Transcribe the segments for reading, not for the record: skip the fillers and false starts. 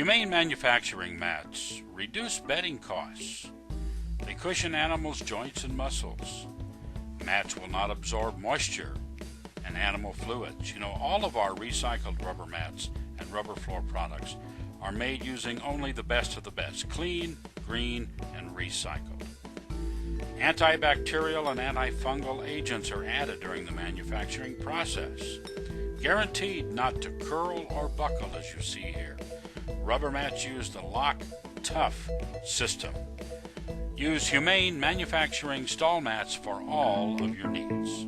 Humane manufacturing mats reduce bedding costs. They cushion animals' joints and muscles. Mats will not absorb moisture and animal fluids. You know, all of our recycled rubber mats and rubber floor products are made using only the best of the best, clean, green, and recycled. Antibacterial and antifungal agents are added during the manufacturing process, guaranteed not to curl or buckle as you see here. Rubber mats use the Lock Tough system. Use Humane manufacturing stall mats for all of your needs.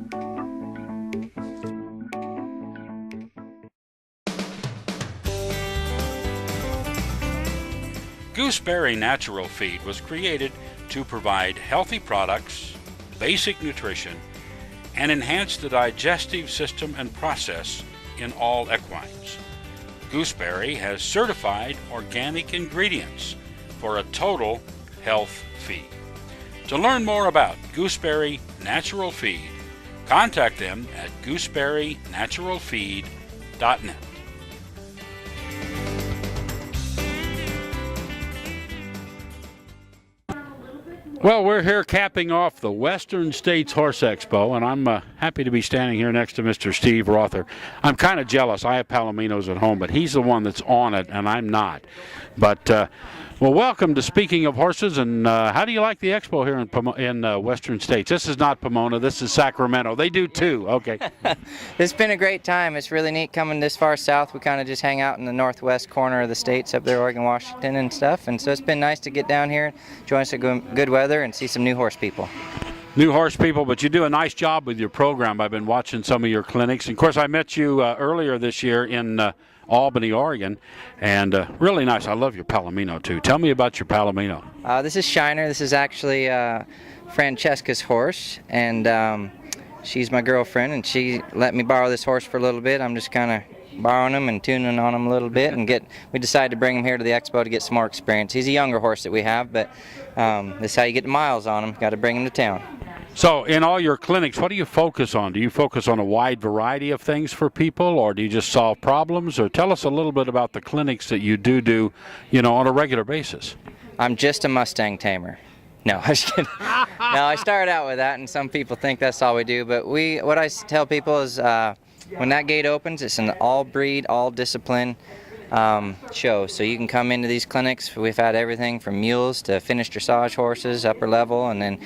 Gooseberry Natural Feed was created to provide healthy products, basic nutrition, and enhance the digestive system and process in all equines. Gooseberry has certified organic ingredients for a total health feed. To learn more about Gooseberry Natural Feed, contact them at gooseberrynaturalfeed.net. Well, we're here capping off the Western States Horse Expo, and I'm happy to be standing here next to Mr. Steve Rother. I'm kind of jealous. I have Palominos at home, but he's the one that's on it, and I'm not. But, well, welcome to Speaking of Horses, and how do you like the expo here in Western States? This is not Pomona. This is Sacramento. They do too. Okay. It's been a great time. It's really neat coming this far south. We kind of just hang out in the northwest corner of the states up there, Oregon, Washington, and stuff. And so it's been nice to get down here, enjoy some good weather, and see some new horse people. New horse people, but you do a nice job with your program. I've been watching some of your clinics. And of course, I met you earlier this year in Albany, Oregon, and really nice. I love your Palomino, too. Tell me about your Palomino. This is Shiner. This is actually Francesca's horse, and she's my girlfriend, and she let me borrow this horse for a little bit. I'm just kind of borrowing him and tuning on him a little bit, and we decided to bring him here to the expo to get some more experience. He's a younger horse that we have, but this is how you get the miles on him. Got to bring him to town. So in all your clinics, what do you focus on? Do you focus on a wide variety of things for people, or do you just solve problems? Or tell us a little bit about the clinics that you do, you know, on a regular basis. I'm just a Mustang tamer. No, I was kidding. No, I started out with that, and some people think that's all we do. But what I tell people is when that gate opens, it's an all-breed, all-discipline show. So you can come into these clinics. We've had everything from mules to finished dressage horses, upper level, and then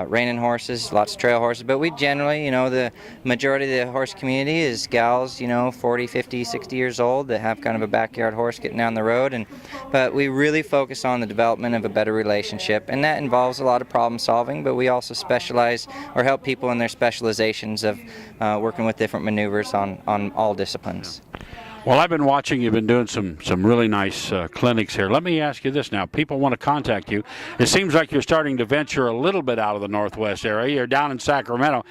reining horses, lots of trail horses. But we generally, you know, the majority of the horse community is gals, you know, 40, 50, 60 years old that have kind of a backyard horse getting down the road. But we really focus on the development of a better relationship, and that involves a lot of problem solving, but we also specialize or help people in their specializations of working with different maneuvers on all disciplines. Well, I've been watching. You've been doing some really nice clinics here. Let me ask you this now. People want to contact you. It seems like you're starting to venture a little bit out of the Northwest area. You're down in Sacramento.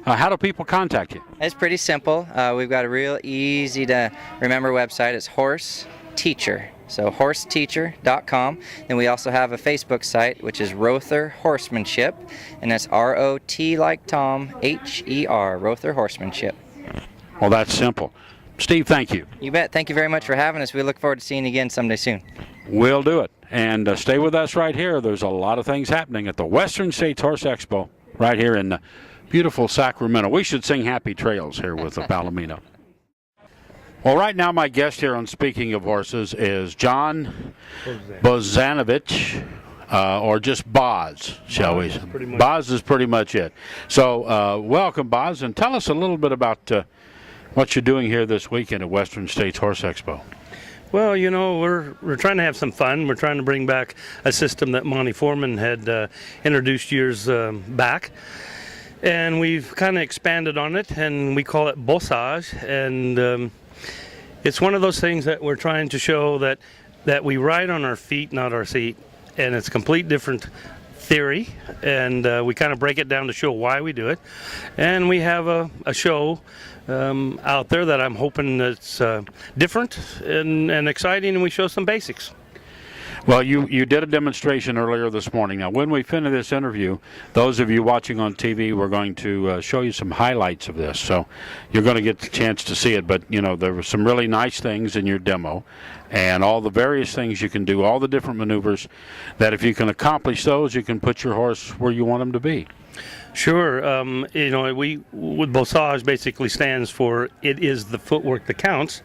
Yeah. How do people contact you? It's pretty simple. We've got a real easy to remember website. It's Horse Teacher. So horseteacher.com. And we also have a Facebook site, which is Rother Horsemanship. And that's R-O-T like Tom, H-E-R, Rother Horsemanship. Well, that's simple. Steve, thank you. You bet. Thank you very much for having us. We look forward to seeing you again someday soon. We'll do it. And stay with us right here. There's a lot of things happening at the Western States Horse Expo right here in beautiful Sacramento. We should sing Happy Trails here with the Palomino. Well, right now my guest here on Speaking of Horses is John Bozanovich, or just Boz, shall we? Boz is pretty much it. So welcome, Boz, and tell us a little bit about what you're doing here this weekend at Western States Horse Expo. Well, you know, we're trying to have some fun. We're trying to bring back a system that Monty Foreman had introduced years back. And we've kind of expanded on it, and we call it bossage. And it's one of those things that we're trying to show that we ride on our feet, not our seat. And it's complete different theory, and we kind of break it down to show why we do it. And we have a show out there that I'm hoping that's different and exciting, and we show some basics. Well, you did a demonstration earlier this morning. Now, when we finish this interview, those of you watching on TV, we're going to show you some highlights of this. So you're going to get the chance to see it. But, you know, there were some really nice things in your demo and all the various things you can do, all the different maneuvers that if you can accomplish those, you can put your horse where you want him to be. Sure. You know, Buisness basically stands for it is the footwork that counts.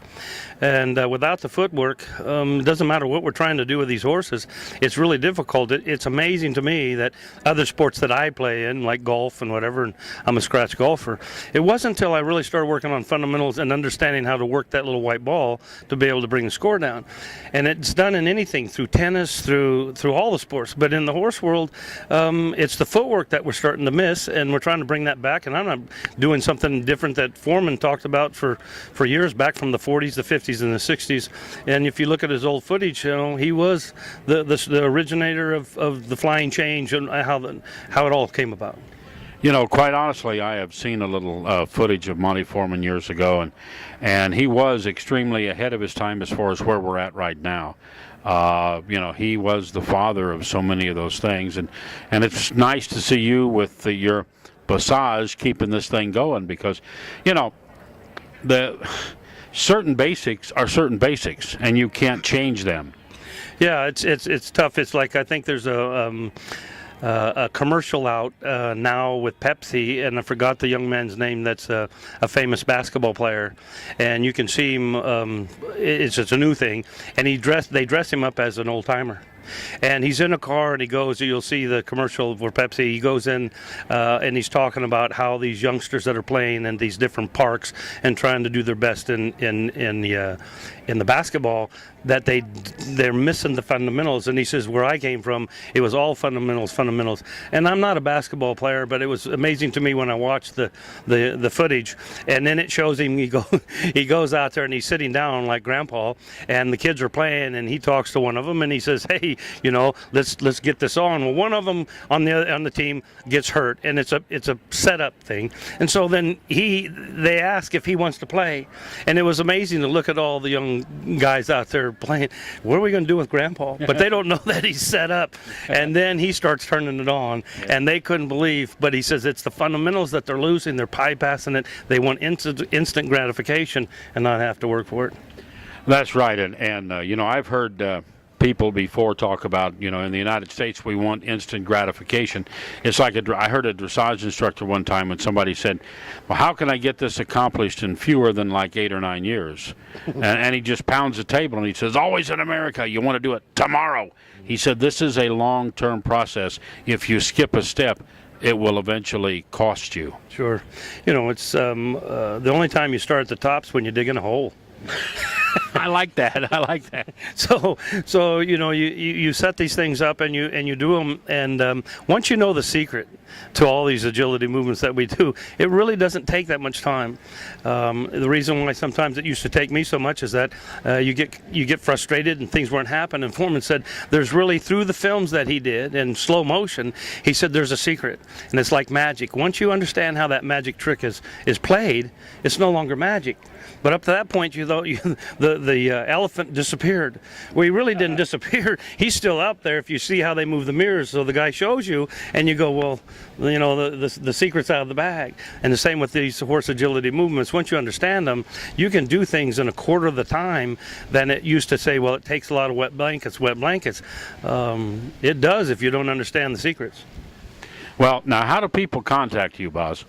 And without the footwork, it doesn't matter what we're trying to do with these horses. It's really difficult. It's amazing to me that other sports that I play in, like golf and whatever, and I'm a scratch golfer, it wasn't until I really started working on fundamentals and understanding how to work that little white ball to be able to bring the score down. And it's done in anything, through tennis, through all the sports. But in the horse world, it's the footwork that we're starting to miss, and we're trying to bring that back. And I'm not doing something different that Foreman talked about for years back from the 40s, the 50s, and the 60s. And if you look at his old footage, you know, he was the originator of the flying change and how it all came about. You know, quite honestly, I have seen a little footage of Monty Foreman years ago, and he was extremely ahead of his time as far as where we're at right now. You know, he was the father of so many of those things, and it's nice to see you with your Buisness keeping this thing going, because, you know, the certain basics are certain basics, and you can't change them. Yeah, it's tough. It's like, I think there's a commercial out now with Pepsi, and I forgot the young man's name. That's a famous basketball player, and you can see him. It's a new thing, and they dress him up as an old timer. And he's in a car, and he goes, you'll see the commercial for Pepsi, he goes in and he's talking about how these youngsters that are playing in these different parks and trying to do their best in the basketball, that they're missing the fundamentals. And he says, where I came from, it was all fundamentals. And I'm not a basketball player, but it was amazing to me when I watched the footage. And then it shows him, he goes out there and he's sitting down like Grandpa, and the kids are playing, and he talks to one of them and he says, hey, you know, let's get this on. Well, one of them on the team gets hurt, and it's a setup thing. And so then they ask if he wants to play, and it was amazing to look at all the young guys out there playing. What are we going to do with Grandpa? But they don't know that he's set up. And then he starts turning it on, and they couldn't believe. But he says it's the fundamentals that they're losing. They're bypassing it. They want instant gratification and not have to work for it. That's right. And you know, I've heard people before talk about, you know, in the United States we want instant gratification. It's like I heard a dressage instructor one time when somebody said, well, how can I get this accomplished in fewer than like 8 or 9 years? and he just pounds the table and he says, always in America, you want to do it tomorrow. He said, this is a long-term process. If you skip a step, it will eventually cost you. Sure. You know, it's the only time you start at the top's when you dig in a hole. I like that. I like that. So you know, you set these things up and you do them, and once you know the secret to all these agility movements that we do, it really doesn't take that much time. The reason why sometimes it used to take me so much is that you get frustrated and things weren't happening. And Foreman said there's really, through the films that he did in slow motion, he said there's a secret, and it's like magic. Once you understand how that magic trick is played, it's no longer magic. But up to that point, the elephant disappeared. Well, he really didn't disappear. He's still out there if you see how they move the mirrors. So the guy shows you, and you go, well, you know, the secret's out of the bag. And the same with these horse agility movements. Once you understand them, you can do things in a quarter of the time than it used to say, well, it takes a lot of wet blankets. It does if you don't understand the secrets. Well, now, how do people contact you, Buzz?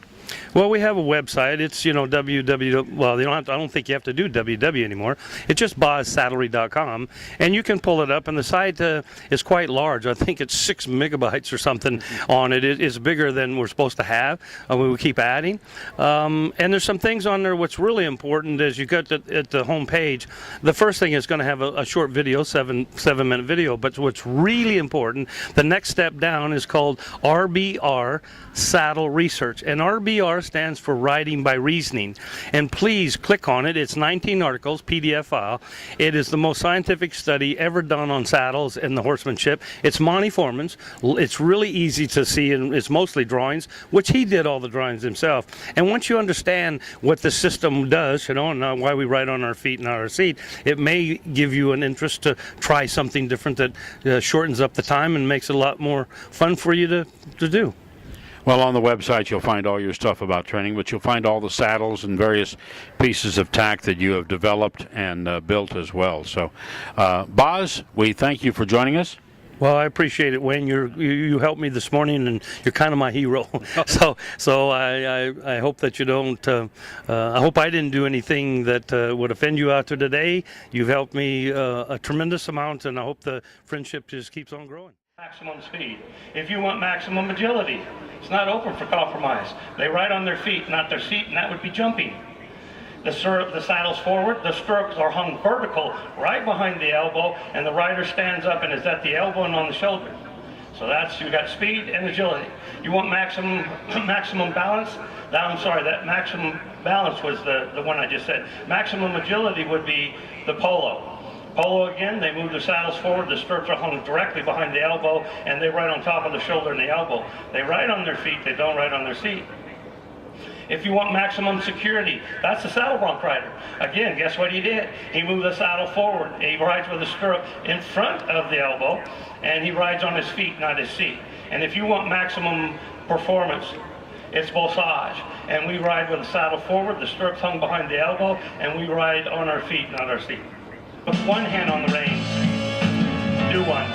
Well, we have a website. It's, you know, www. Well, I don't think you have to do www anymore. It's just buissaddlery.com, and you can pull it up. And the site is quite large. I think it's 6 megabytes or something on it. It is bigger than we're supposed to have. We keep adding, and there's some things on there. What's really important is you get at the home page. The first thing is going to have a short video, 7-minute video. But what's really important, the next step down is called RBR Saddle Research, and RBR RBR stands for Riding by Reasoning. And please click on it. It's 19 articles, PDF file. It is the most scientific study ever done on saddles and the horsemanship. It's Monty Foreman's. It's really easy to see, and it's mostly drawings, which he did all the drawings himself. And once you understand what the system does, and why we ride on our feet and not our seat, it may give you an interest to try something different that shortens up the time and makes it a lot more fun for you to do. Well, on the website you'll find all your stuff about training, but you'll find all the saddles and various pieces of tack that you have developed and built as well. So, Boz, we thank you for joining us. Well, I appreciate it, Wayne. You helped me this morning, and you're kind of my hero. so I hope that you don't. I hope I didn't do anything that would offend you out there today. You've helped me a tremendous amount, and I hope the friendship just keeps on growing. Maximum speed. If you want maximum agility, it's not open for compromise. They ride on their feet, not their seat, and that would be jumping. The saddle's forward, the stirrups are hung vertical right behind the elbow, and the rider stands up and is at the elbow and on the shoulder. So you got speed and agility. You want maximum balance? That maximum balance was the one I just said. Maximum agility would be the polo. Polo, again, they move the saddles forward, the stirrups are hung directly behind the elbow, and they ride on top of the shoulder and the elbow. They ride on their feet, they don't ride on their seat. If you want maximum security, that's the saddle bronc rider. Again, guess what he did? He moved the saddle forward. He rides with the stirrup in front of the elbow, and he rides on his feet, not his seat. And if you want maximum performance, it's bossage. And we ride with the saddle forward, the stirrups hung behind the elbow, and we ride on our feet, not our seat. Put one hand on the reins. Do one.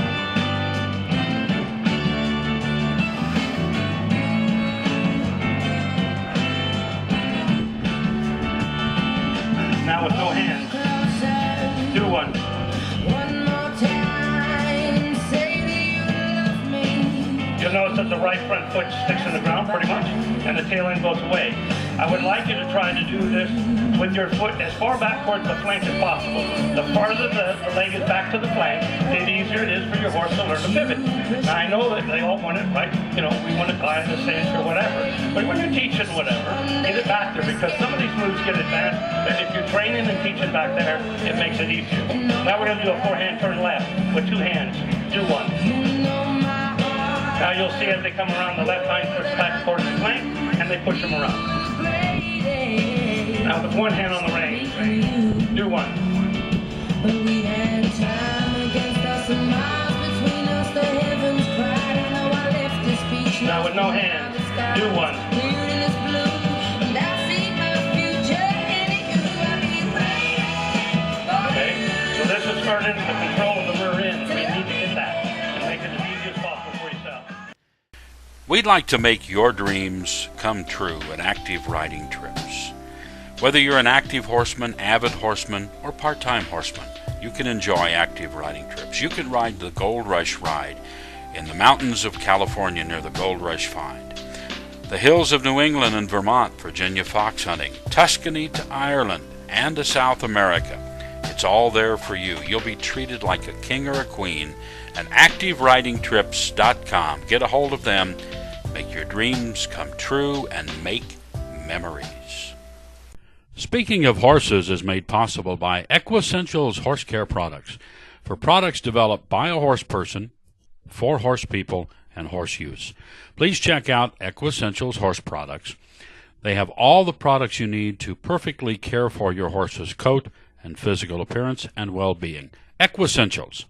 Now with no hands. Do one. One more time, say that you love me. You'll notice that the right front foot sticks in the ground pretty much, and the tail end goes away. I would like you to try to do this with your foot as far back towards the flank as possible. The farther the leg is back to the flank, the easier it is for your horse to learn to pivot. Now I know that they all want it right, we want to glide the cinch or whatever, but when you're teaching whatever, get it back there, because some of these moves get advanced, and if you're training and teaching back there, it makes it easier. Now we're going to do a forehand turn left with two hands. Do one. Now you'll see as they come around, the left hind puts back towards the flank, and they push them around. Now with one hand on the reins, do one. Now with no hands, do one. Okay, so this is starting to control the rear end. We need to get that and make it as easy as possible for yourself. We'd like to make your dreams come true at Active Riding Trips. Whether you're an active horseman, avid horseman, or part-time horseman, you can enjoy Active Riding Trips. You can ride the Gold Rush ride in the mountains of California near the Gold Rush Find, the hills of New England and Vermont, Virginia fox hunting, Tuscany to Ireland, and to South America. It's all there for you. You'll be treated like a king or a queen. And ActiveRidingTrips.com. Get a hold of them. Make your dreams come true and make memories. Speaking of horses is made possible by Equessentials Horse Care Products. For products developed by a horse person, for horse people, and horse use. Please check out Equessentials Horse Products. They have all the products you need to perfectly care for your horse's coat and physical appearance and well-being. Equessentials.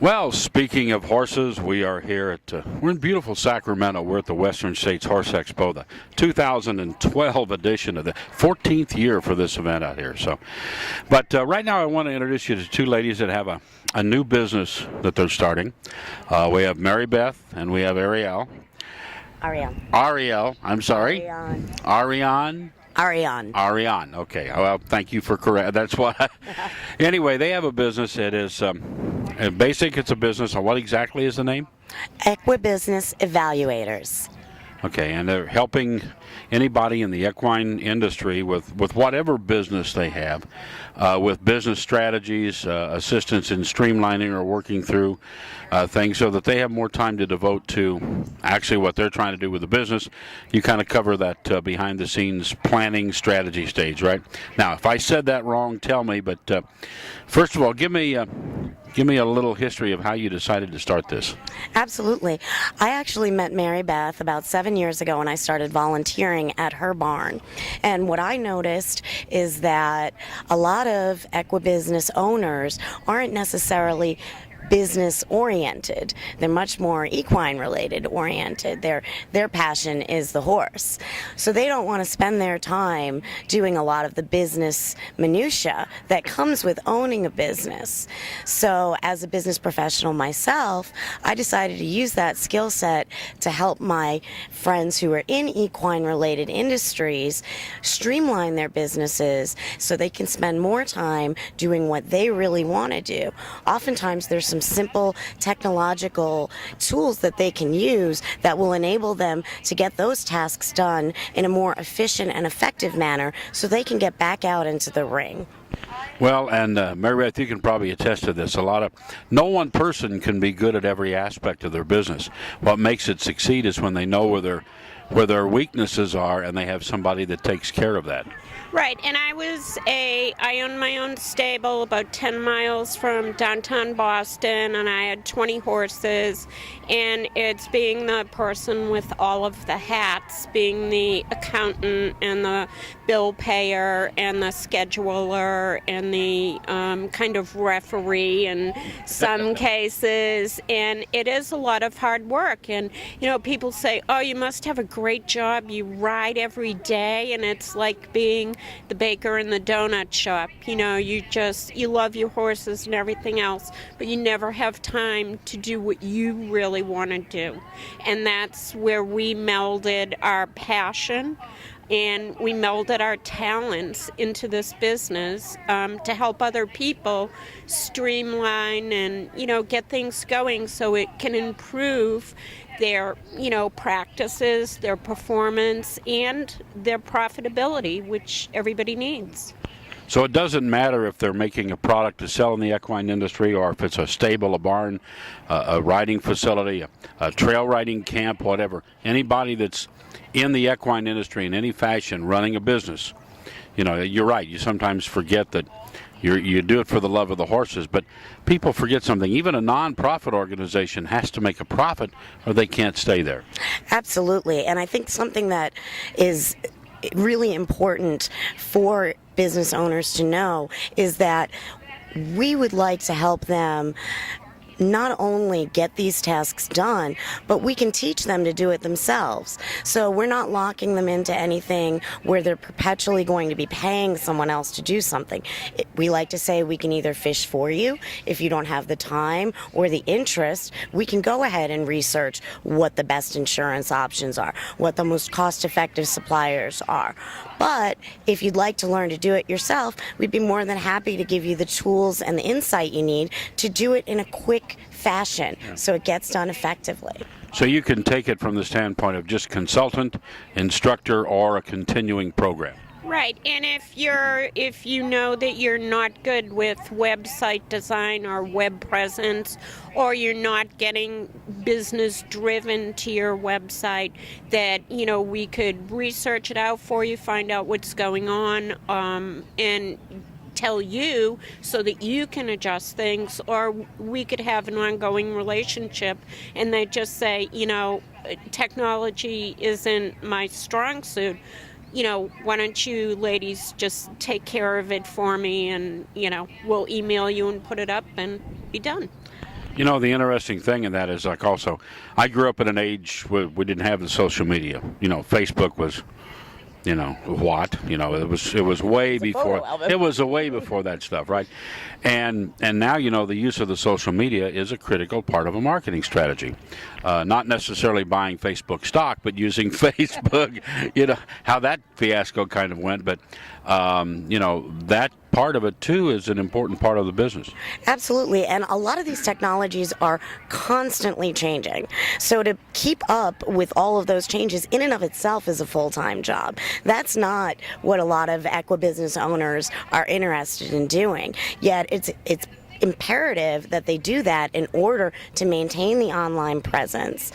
Well, speaking of horses, we are here at, we're in beautiful Sacramento. We're at the Western States Horse Expo, the 2012 edition of the 14th year for this event out here. But right now I want to introduce you to two ladies that have a new business that they're starting. We have Mary Beth and we have Ariel. Ariel, I'm sorry. Ariane. Okay. Well, thank you for correct. That's what. Anyway, they have a business. It is it's a business. What exactly is the name? Equibusiness Evaluators. Okay, and they're helping anybody in the equine industry with whatever business they have, with business strategies, assistance in streamlining or working through things so that they have more time to devote to actually what they're trying to do with the business. You kind of cover that behind the scenes planning strategy stage, right? Now, if I said that wrong, tell me, but first of all, give me a little history of how you decided to start this. Absolutely. I actually met Mary Beth about 7 years ago when I started volunteering at her barn. And what I noticed is that a lot of equibusiness owners aren't necessarily business oriented. They're much more equine related oriented. Their passion is the horse. So they don't want to spend their time doing a lot of the business minutia that comes with owning a business. So as a business professional myself, I decided to use that skill set to help my friends who are in equine related industries streamline their businesses so they can spend more time doing what they really want to do. Oftentimes there's some simple technological tools that they can use that will enable them to get those tasks done in a more efficient and effective manner so they can get back out into the ring. Well, and Mary Beth, you can probably attest to this. No one person can be good at every aspect of their business. What makes it succeed is when they know where their weaknesses are and they have somebody that takes care of that. Right, and I owned my own stable about 10 miles from downtown Boston, and I had 20 horses, and it's being the person with all of the hats, being the accountant and the bill payer and the scheduler and the kind of referee in some cases, and it is a lot of hard work. And people say, oh, you must have a great job, you ride every day, and it's like being the baker in the donut shop. You love your horses and everything else, but you never have time to do what you really want to do. And that's where we melded our passion and we melded our talents into this business to help other people streamline and get things going so it can improve their practices, their performance, and their profitability, which everybody needs. So it doesn't matter if they're making a product to sell in the equine industry or if it's a stable, a barn, a riding facility, a trail riding camp, whatever. Anybody that's in the equine industry in any fashion running a business, you're right. You sometimes forget that you do it for the love of the horses, but people forget something. Even a non-profit organization has to make a profit or they can't stay there. Absolutely, and I think something that is really important for business owners to know is that we would like to help them not only get these tasks done, but we can teach them to do it themselves. So we're not locking them into anything where they're perpetually going to be paying someone else to do something. We like to say we can either fish for you if you don't have the time or the interest. We can go ahead and research what the best insurance options are, what the most cost-effective suppliers are. But if you'd like to learn to do it yourself, we'd be more than happy to give you the tools and the insight you need to do it in a quick fashion so it gets done effectively. So you can take it from the standpoint of just consultant, instructor, or a continuing program. Right, and if you know that you're not good with website design or web presence, or you're not getting business driven to your website, that we could research it out for you, find out what's going on, and tell you so that you can adjust things, or we could have an ongoing relationship. And they just say, technology isn't my strong suit. Why don't you ladies just take care of it for me, and, we'll email you and put it up and be done. The interesting thing in that is, like, also, I grew up at an age where we didn't have the social media. Facebook was, what? It was way before. It was way before that stuff, right? And now, the use of the social media is a critical part of a marketing strategy. Not necessarily buying Facebook stock, but using Facebook. How that fiasco kind of went, but that part of it too is an important part of the business. Absolutely, and a lot of these technologies are constantly changing. So to keep up with all of those changes in and of itself is a full-time job. That's not what a lot of equibusiness owners are interested in doing. Yet it's imperative that they do that in order to maintain the online presence.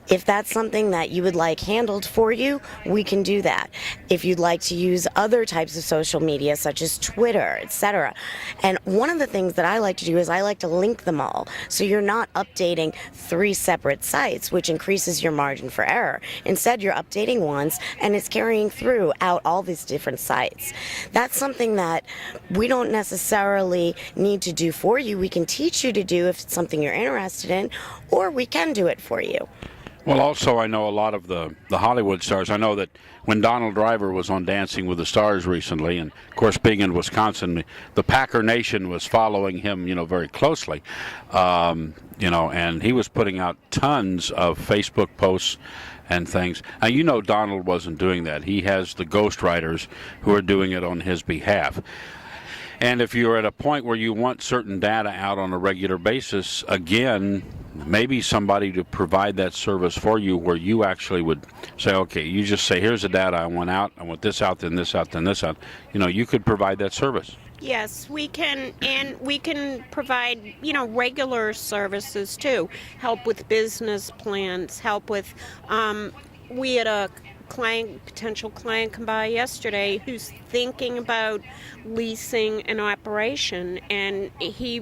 If that's something that you would like handled for you, we can do that. If you'd like to use other types of social media, such as Twitter, etc. And one of the things that I like to do is I like to link them all. So you're not updating 3 separate sites, which increases your margin for error. Instead, you're updating once, and it's carrying through out all these different sites. That's something that we don't necessarily need to do for you. We can teach you to do if it's something you're interested in, or we can do it for you. Well, also, I know a lot of the Hollywood stars. I know that when Donald Driver was on Dancing with the Stars recently, and of course, being in Wisconsin, the Packer Nation was following him, very closely. And he was putting out tons of Facebook posts and things. Now, Donald wasn't doing that. He has the ghostwriters who are doing it on his behalf. And if you're at a point where you want certain data out on a regular basis, again, maybe somebody to provide that service for you where you actually would say, okay, you just say, here's the data I want out, I want this out, then this out, then this out. You could provide that service. Yes, we can, and we can provide, regular services too. Help with business plans, help with, we had a potential client come by yesterday who's thinking about leasing an operation, and he's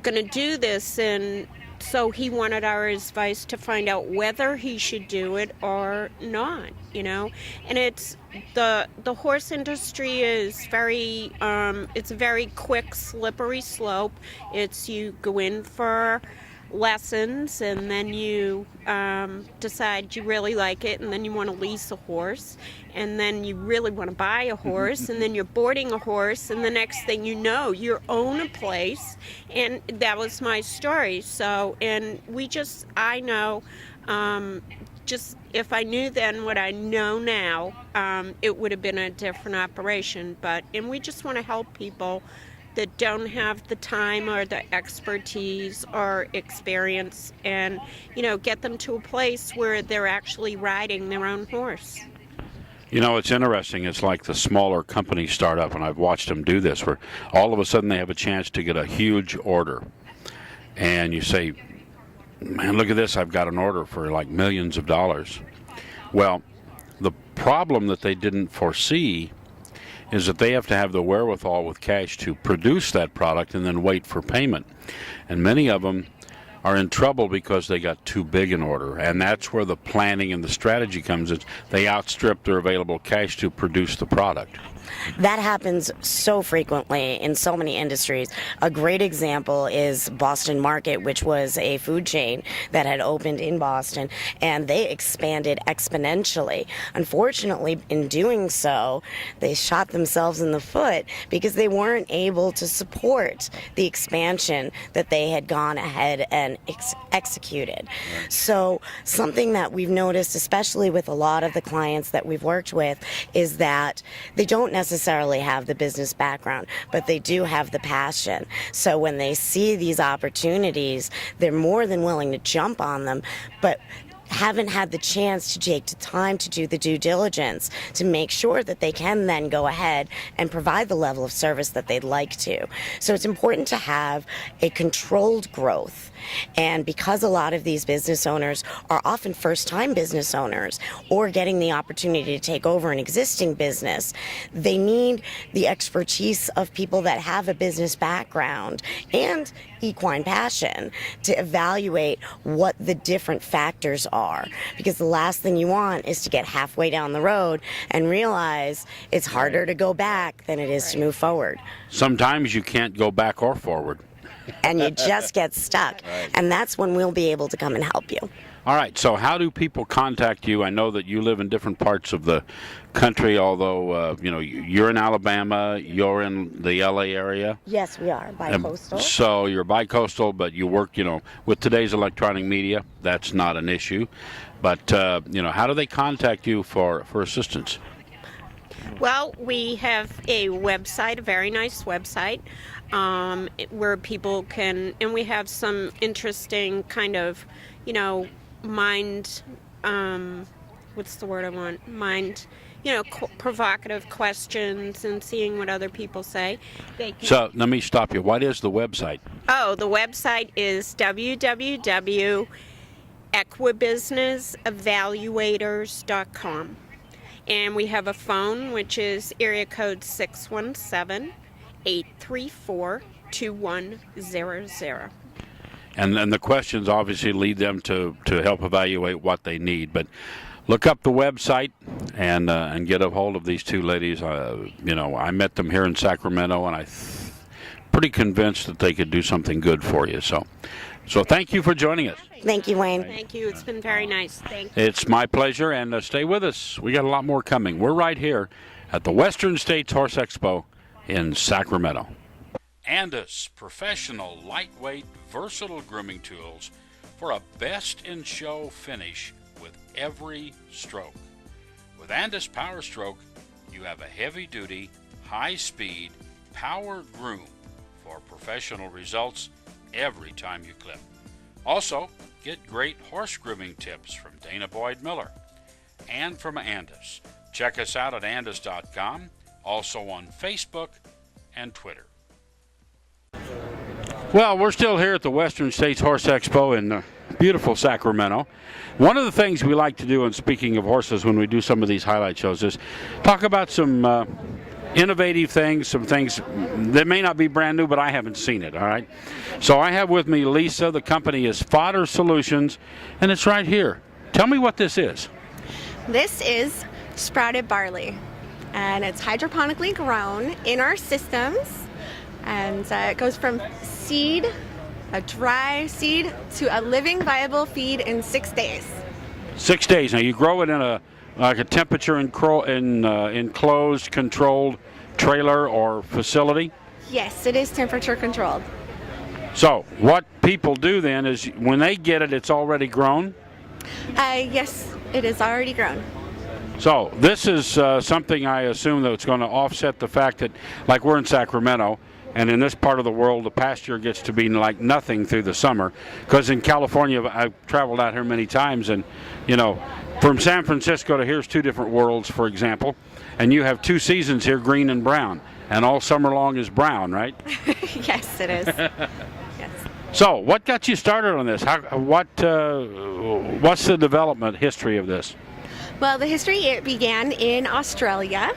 going to do this, and so he wanted our advice to find out whether he should do it or not. And it's the horse industry is very it's a very quick, slippery slope. It's you go in for lessons, and then you decide you really like it, and then you want to lease a horse, and then you really want to buy a horse, and then you're boarding a horse, and the next thing you know, you own a place. And that was my story. So, and I know, just if I knew then what I know now, it would have been a different operation. And we just want to help people that don't have the time or the expertise or experience, and get them to a place where they're actually riding their own horse. It's interesting. It's like the smaller companies start up, and I've watched them do this, where all of a sudden they have a chance to get a huge order, and you say, man, look at this, I've got an order for like millions of dollars. Well, the problem that they didn't foresee is that they have to have the wherewithal with cash to produce that product and then wait for payment. And many of them are in trouble because they got too big an order. And that's where the planning and the strategy comes in. They outstrip their available cash to produce the product. That happens so frequently in so many industries. A great example is Boston Market, which was a food chain that had opened in Boston, and they expanded exponentially. Unfortunately, in doing so, they shot themselves in the foot because they weren't able to support the expansion that they had gone ahead and executed. So something that we've noticed, especially with a lot of the clients that we've worked with, is that they don't necessarily have the business background, but they do have the passion. So when they see these opportunities, they're more than willing to jump on them, but haven't had the chance to take the time to do the due diligence to make sure that they can then go ahead and provide the level of service that they'd like to. So it's important to have a controlled growth. And because a lot of these business owners are often first-time business owners or getting the opportunity to take over an existing business, they need the expertise of people that have a business background and equine passion to evaluate what the different factors are. Because the last thing you want is to get halfway down the road and realize it's harder to go back than it is to move forward. Sometimes you can't go back or forward. And you just get stuck. Right. And that's when we'll be able to come and help you. All right, so how do people contact you? I know that you live in different parts of the country, although, you're in Alabama, you're in the LA area. Yes, we are, bi-coastal. So you're bi-coastal, but you work, with today's electronic media, that's not an issue. But, how do they contact you for assistance? Well, we have a website, a very nice website, where people can, and we have some interesting kind of, mind, what's the word I want? Mind, provocative questions and seeing what other people say. So let me stop you. What is the website? Oh, the website is www.equibusinessevaluators.com. And we have a phone, which is area code 617-834-2100. And then the questions obviously lead them to help evaluate what they need. But look up the website and get a hold of these two ladies. I met them here in Sacramento, and I'm pretty convinced that they could do something good for you. So thank you for joining us. Thank you, Wayne. Thank you. It's been very nice. Thank you. It's my pleasure, and stay with us. We got a lot more coming. We're right here at the Western States Horse Expo in Sacramento. Andis, professional, lightweight, versatile grooming tools for a best-in-show finish with every stroke. With Andis Power Stroke, you have a heavy-duty, high-speed, power groom for professional results every time you clip. Also, get great horse grooming tips from Dana Boyd Miller and from Andis. Check us out at andis.com, also on Facebook and Twitter. Well, we're still here at the Western States Horse Expo in beautiful Sacramento. One of the things we like to do, and speaking of horses, when we do some of these highlight shows, is talk about some innovative things, some things that may not be brand new, but I haven't seen it, all right? So I have with me Lisa. The company is Fodder Solutions, and it's right here. Tell me what this is. This is sprouted barley, and it's hydroponically grown in our systems, and it goes from seed, a dry seed, to a living viable feed in 6 days. 6 days. Now you grow it in a temperature enclosed, controlled trailer or facility? Yes, it is temperature controlled. So what people do then is when they get it, it's already grown? Yes, it is already grown. So this is something I assume that's going to offset the fact that, like, we're in Sacramento, and in this part of the world, the pasture gets to be like nothing through the summer. Because in California, I've traveled out here many times, and, from San Francisco to here's two different worlds, for example. And you have 2 seasons here, green and brown. And all summer long is brown, right? Yes, it is. Yes. So what got you started on this? What's the development history of this? Well, the history, it began in Australia.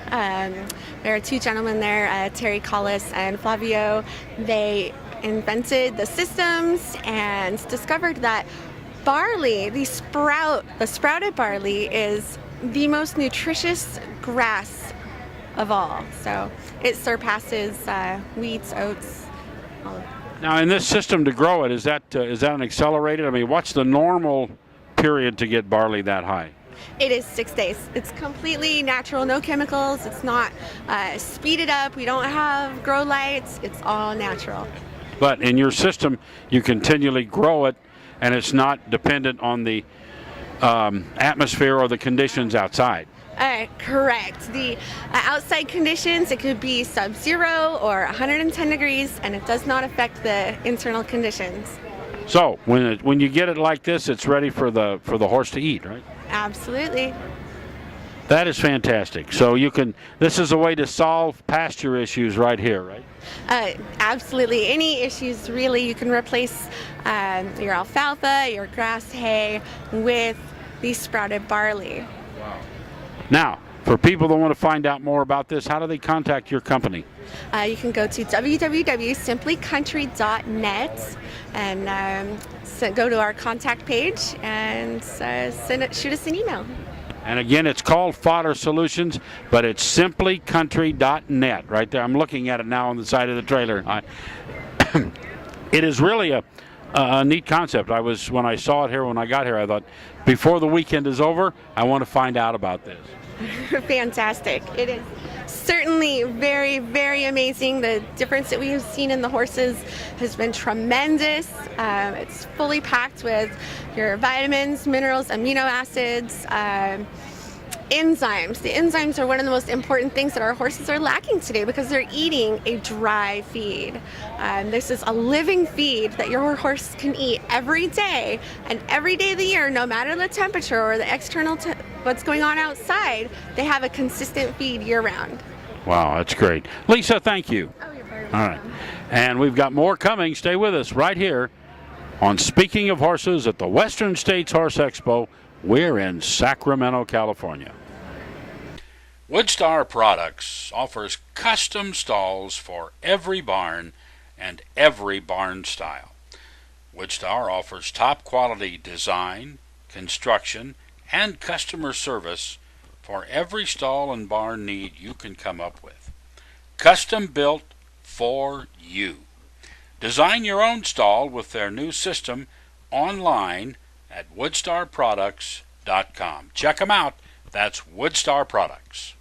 There are 2 gentlemen there, Terry Collis and Flavio. They invented the systems and discovered that barley, the sprouted barley, is the most nutritious grass of all. So it surpasses wheats, oats, all of that. Now, in this system to grow it, is that an accelerated? I mean, what's the normal period to get barley that high? It is 6 days. It's completely natural, no chemicals. It's not speeded up. We don't have grow lights. It's all natural. But in your system, you continually grow it, and it's not dependent on the atmosphere or the conditions outside. Correct. The outside conditions, it could be sub-zero or 110 degrees, and it does not affect the internal conditions. So when you get it like this, it's ready for the horse to eat, right? Absolutely. That is fantastic. So this is a way to solve pasture issues right here, right? Absolutely. Any issues, really, you can replace your alfalfa, your grass hay with the sprouted barley. Wow. Now, for people that want to find out more about this, how do they contact your company? You can go to www.simplycountry.net and go to our contact page and shoot us an email. And again, it's called Fodder Solutions, but it's simplycountry.net right there. I'm looking at it now on the side of the trailer. It is really a neat concept. When I saw it here, when I got here, I thought, before the weekend is over, I want to find out about this. Fantastic. It is certainly very, very amazing. The difference that we have seen in the horses has been tremendous. It's fully packed with your vitamins, minerals, amino acids. enzymes. The enzymes are one of the most important things that our horses are lacking today because they're eating a dry feed. This is a living feed that your horse can eat every day, and every day of the year, no matter the temperature or the external what's going on outside, they have a consistent feed year-round. Wow, that's great. Lisa, thank you. Oh, you're very All right. And we've got more coming. Stay with us right here on Speaking of Horses at the Western States Horse Expo. We're in Sacramento, California. Woodstar Products offers custom stalls for every barn and every barn style. Woodstar offers top quality design, construction, and customer service for every stall and barn need you can come up with. Custom built for you. Design your own stall with their new system online at woodstarproducts.com. Check them out. That's Woodstar Products.